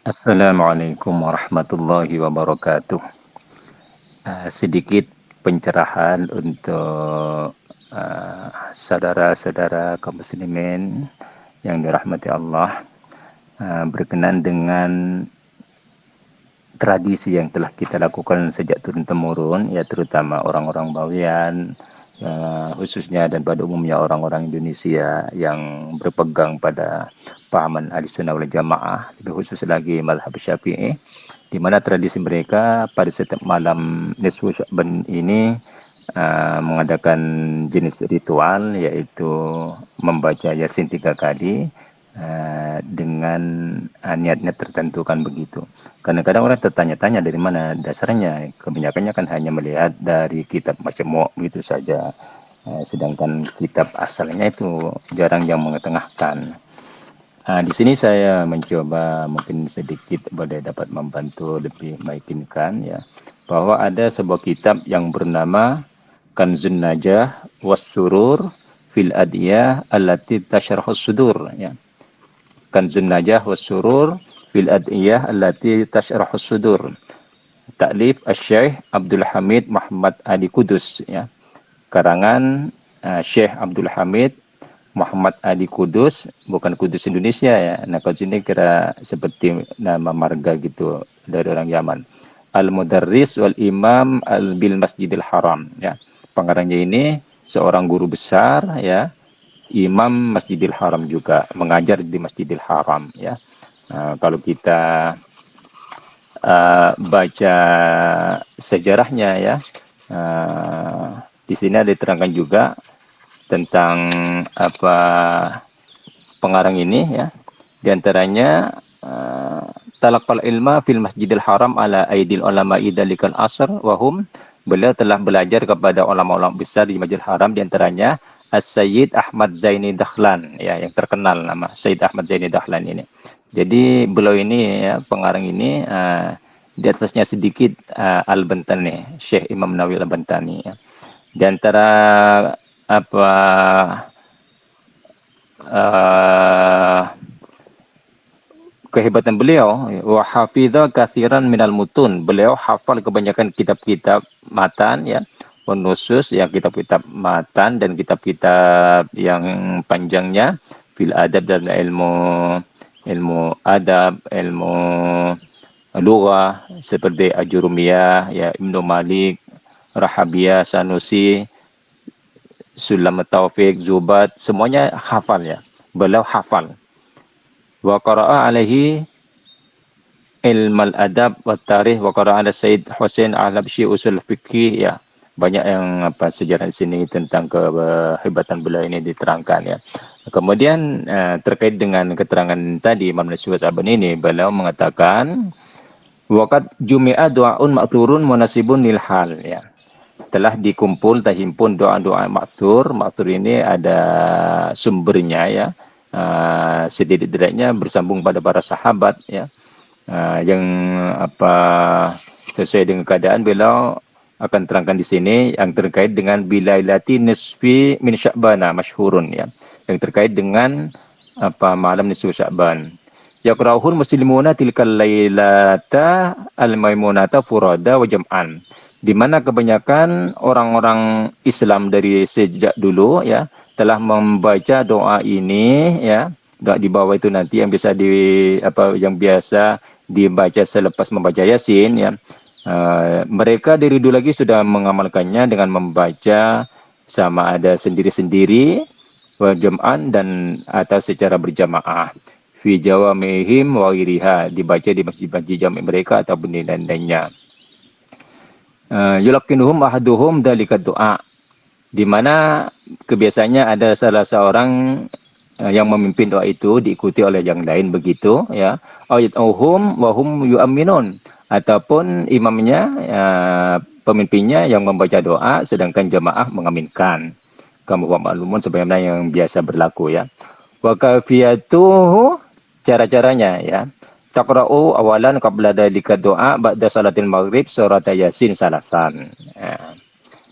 Assalamualaikum warahmatullahi wabarakatuh. Sedikit pencerahan untuk saudara-saudara kaum muslimin yang dirahmati Allah, berkenan dengan tradisi yang telah kita lakukan sejak turun-temurun, ya terutama orang-orang Bawean, khususnya dan pada umumnya orang-orang Indonesia yang berpegang pada pahaman Ahlussunnah wal Jamaah, lebih khusus lagi mazhab Syafi'i, di mana tradisi mereka pada setiap malam nisfu Sya'ban ini mengadakan jenis ritual, yaitu membaca Yasin 3 kali dengan niat-niat tertentu kan begitu. Kadang-kadang orang tertanya-tanya dari mana dasarnya. Kebanyakannya kan hanya melihat dari kitab Majmu' begitu saja. Sedangkan kitab asalnya itu jarang yang mengetengahkan. Di sini saya mencoba mungkin sedikit boleh dapat membantu lebih meyakinkan ya, bahwa ada sebuah kitab yang bernama Kanzun Najah Was Surur fil Adiyah allati tasyrahus sudur ya. Kanzun Najah Was Surur fil Adiyah allati tasyrahus sudur. Taklif Asy-Syaikh Abdul Hamid Muhammad Ali Kudus ya. Karangan Syekh Abdul Hamid Muhammad Ali Kudus, bukan Kudus Indonesia ya. Nah, kalau sini kira seperti nama marga gitu dari orang Yaman. Al-Mudarris wal Imam bil Masjidil Haram ya. Pengarangnya ini seorang guru besar ya, Imam Masjidil Haram juga, mengajar di Masjidil Haram ya. Kalau kita baca sejarahnya ya, di sini ada diterangkan juga tentang apa pengarang ini ya. Di antaranya talaqal ilma fil Masjidil Haram ala aidil ulama idalikal asr wahum, beliau telah belajar kepada ulama-ulama besar di Masjidil Haram, di antaranya As-Sayyid Ahmad Zaini Dahlan ya, yang terkenal nama Sayyid Ahmad Zaini Dahlan ini. Jadi beliau ini ya, pengarang ini di atasnya sedikit Al-Bantani, Syekh Imam Nawawi Al-Bantani ya. Di antara apa uh, kehebatan beliau, wa hafidha katsiran minal mutun, beliau hafal kebanyakan kitab-kitab matan ya, nusus ya, kitab-kitab matan dan kitab-kitab yang panjangnya, fil adab dan ilmu ilmu adab, ilmu lughah seperti Ajurumiyah ya, Ibnu Malik, Rahabiyah, Sanusi, Sulam Taufik, Zubat, semuanya hafal ya. Beliau hafal. Wa qara'a alaihi ilmal adab wa tarikh wa qara'a ala Sayyid Husain al-Habsyi usul fikih ya. Banyak yang sejarah di sini tentang kehebatan beliau ini diterangkan ya. Kemudian terkait dengan keterangan tadi Imam Naswawi Saban ini, beliau mengatakan waqad jumi'a du'aun ma'thurun munasibun lil hal ya. Telah dikumpul, terhimpun doa-doa ma'thur. Ma'thur ini ada sumbernya ya. Setidak-tidaknya bersambung pada para sahabat ya. Yang sesuai dengan keadaan beliau akan terangkan di sini yang terkait dengan bilailati nisfi min Sya'bana masyhurun ya. Yang terkait dengan malam nisfu Sya'ban. Yaqra'uhul muslimuna tilkal lailata al-maimunata furada wa jam'an, di mana kebanyakan orang-orang Islam dari sejak dulu ya telah membaca doa ini ya. Doa di bawah itu nanti yang bisa yang biasa dibaca selepas membaca Yasin ya. Mereka dari dulu lagi sudah mengamalkannya dengan membaca sama ada sendiri-sendiri, wa jam'an dan atau secara berjamaah, fi jawamihim wa ghiriha, dibaca di masjid-masjid jami' mereka ataupun di lain-lainnya. Yulakinuhum ahaduhum dalika doa, di mana kebiasaannya ada salah seorang yang memimpin doa itu diikuti oleh yang lain begitu ya. Ayatuhum wa hum yu'minun, ataupun imamnya pemimpinnya yang membaca doa sedangkan jamaah mengaminkan. Kamu maklumun sebagaimana yang biasa berlaku ya. Wa kafiyatuhu, cara-caranya ya. Taqra'u awalan qabla dalika doa ba'da salatil maghrib surat Yasin salasan. Ya.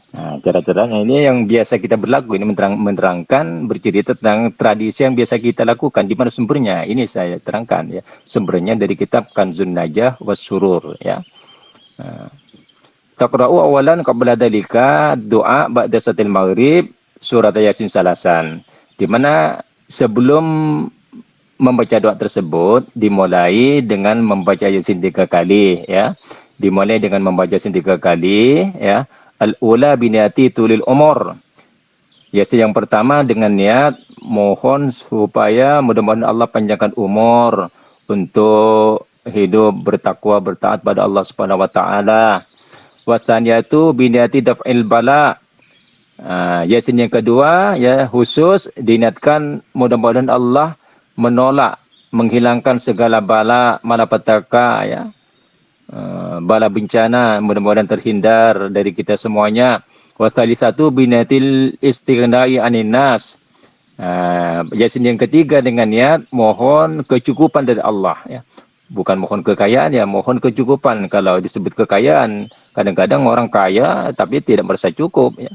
Nah, cara-caranya ini yang biasa kita berlaku, ini menerangkan bercerita tentang tradisi yang biasa kita lakukan. Di mana sumbernya? Ini saya terangkan ya. Sumbernya dari kitab Kanzun Najah was Surur ya. Nah, taqra'u awalan qabla dalika doa ba'da satil maghrib surat Yasin salasan. Di mana sebelum membaca doa tersebut dimulai dengan membaca Yasin 3 kali ya. Dimulai dengan membaca Yasin 3 kali ya. Al-ula biniati tulil umur. Yasin yang pertama dengan niat mohon supaya mudah-mudahan Allah panjangkan umur untuk hidup bertakwa bertaat pada Allah Subhanahu wa taala. Wasaniyatu biniati daf'il bala. Yasin yang kedua ya khusus diniatkan mudah-mudahan Allah menolak menghilangkan segala bala malapetaka ya. Bala bencana mudah-mudahan terhindar dari kita semuanya. Wasalisatu binatil istighnai anin nas. Yasin yang ketiga dengan niat mohon kecukupan dari Allah ya. Bukan mohon kekayaan ya, mohon kecukupan. Kalau disebut kekayaan, kadang-kadang orang kaya tapi tidak merasa cukup ya.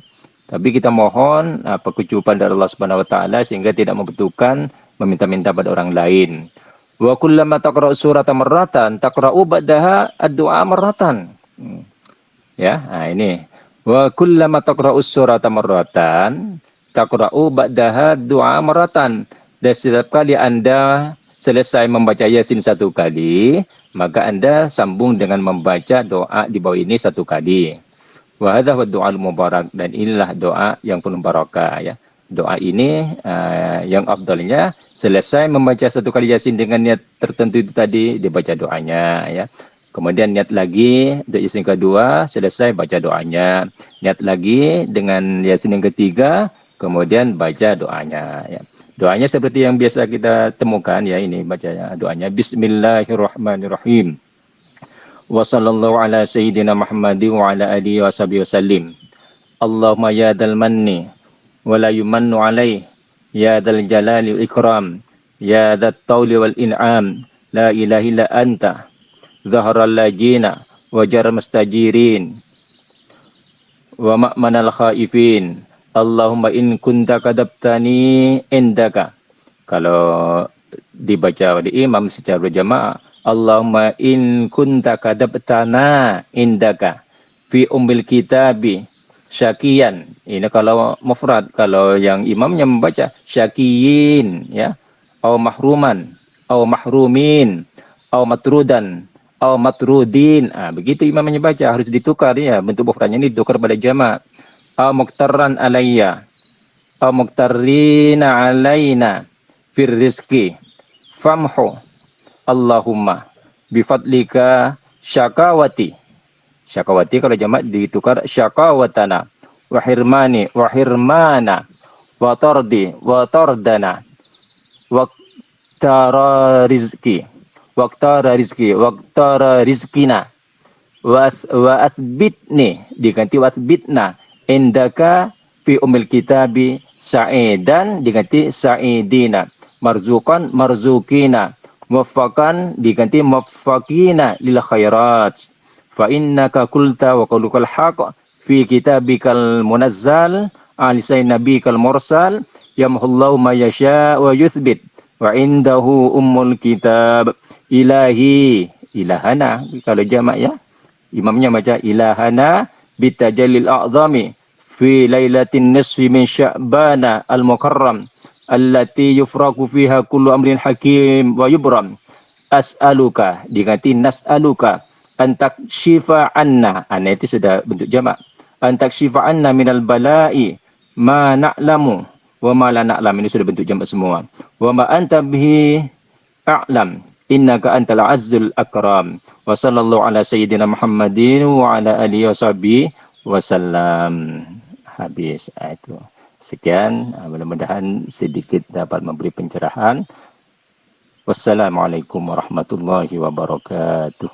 Tapi kita mohon kecukupan dari Allah Subhanahu wa taala sehingga tidak membutuhkan meminta-minta pada orang lain. Wa kullama taqra'u surata marratan taqra'u ba'daha ad-du'a marratan. Ya, nah ini. Wa kullama taqra'u surata marratan taqra'u ba'daha du'a marratan. Dan setiap kali Anda selesai membaca Yasin 1 kali, maka Anda sambung dengan membaca doa di bawah ini 1 kali. Wa hadza wa du'al mubarak, dan inilah doa yang penuh barakah ya. Doa ini yang afdalnya selesai membaca 1 kali Yasin dengan niat tertentu itu tadi dibaca doanya ya. Kemudian niat lagi untuk Yasin kedua, selesai baca doanya. Niat lagi dengan Yasin yang ketiga, kemudian baca doanya ya. Doanya seperti yang biasa kita temukan ya, ini bacanya doanya Bismillahirrahmanirrahim. Wa sallallahu ala sayyidina Muhammadin wa ala alihi wa sahbihi wasallim. Allahumma ya dal manni wa la yumannu alaih, ya dal jalali wal ikram, ya dat tawli wal in'am, la ilaha illa anta zaharal lajina wa jar mustajirin wa ma'manal khaifin. Allahumma in kunta kadabtani indaka. Kalau dibaca oleh imam secara berjamaah, Allahumma in kunta kadabtana indaka fi ummil kitabi syakiyan. Ini kalau mufrad. Kalau yang imamnya membaca syakiyin ya, au mahruman, au mahrumin, au matrudan, au matrudin. Begitu imamnya baca, harus ditukar ya, bentuk mufradnya ini ditukar pada jama'. Au muqtarran alayya, au muqtarrina alaina fir rizki famhu Allahumma bifadlika syakawati. Syakawati kalau jamak ditukar syakawatana wa hirmani wa hirmana wa tardi wa tardana wa tara rizki waqtara rizki waqtara rizkina wa athbitni, diganti wasbitna indaka fi umil kitabi sa'idan, diganti sa'idina, marzukan marzukina, muwaffaqan diganti muwaffaqina lil khairat. Fa innaka qulta wa qaulukal haq fi kitabikal munazzal alisai nabikal mursal yamhullahu ma yasha wa yuthbit wa indahu ummul kitab. Ilahi, ilahana kalau jamak ya, imamnya baca ilahana bitajallil a'zami fi lailatin nisfi min sya'bana al-mukarram allati yufraku fiha kullu amrin hakim wa yubram. As'aluka, diganti nas'aluka, antak syifa anna. Anna itu sudah bentuk jamak. Antak syifa anna minal bala'i ma na'lamu wa ma la na'lam. Ini sudah bentuk jamak semua. Wa ma anta bihi a'lam innaka antal azzul akram. Wa sallallahu ala sayyidina Muhammadin wa ala alihi wa sahbihi wasallam. Habis itu. Sekian, mudah-mudahan sedikit dapat memberi pencerahan. Wassalamualaikum warahmatullahi wabarakatuh.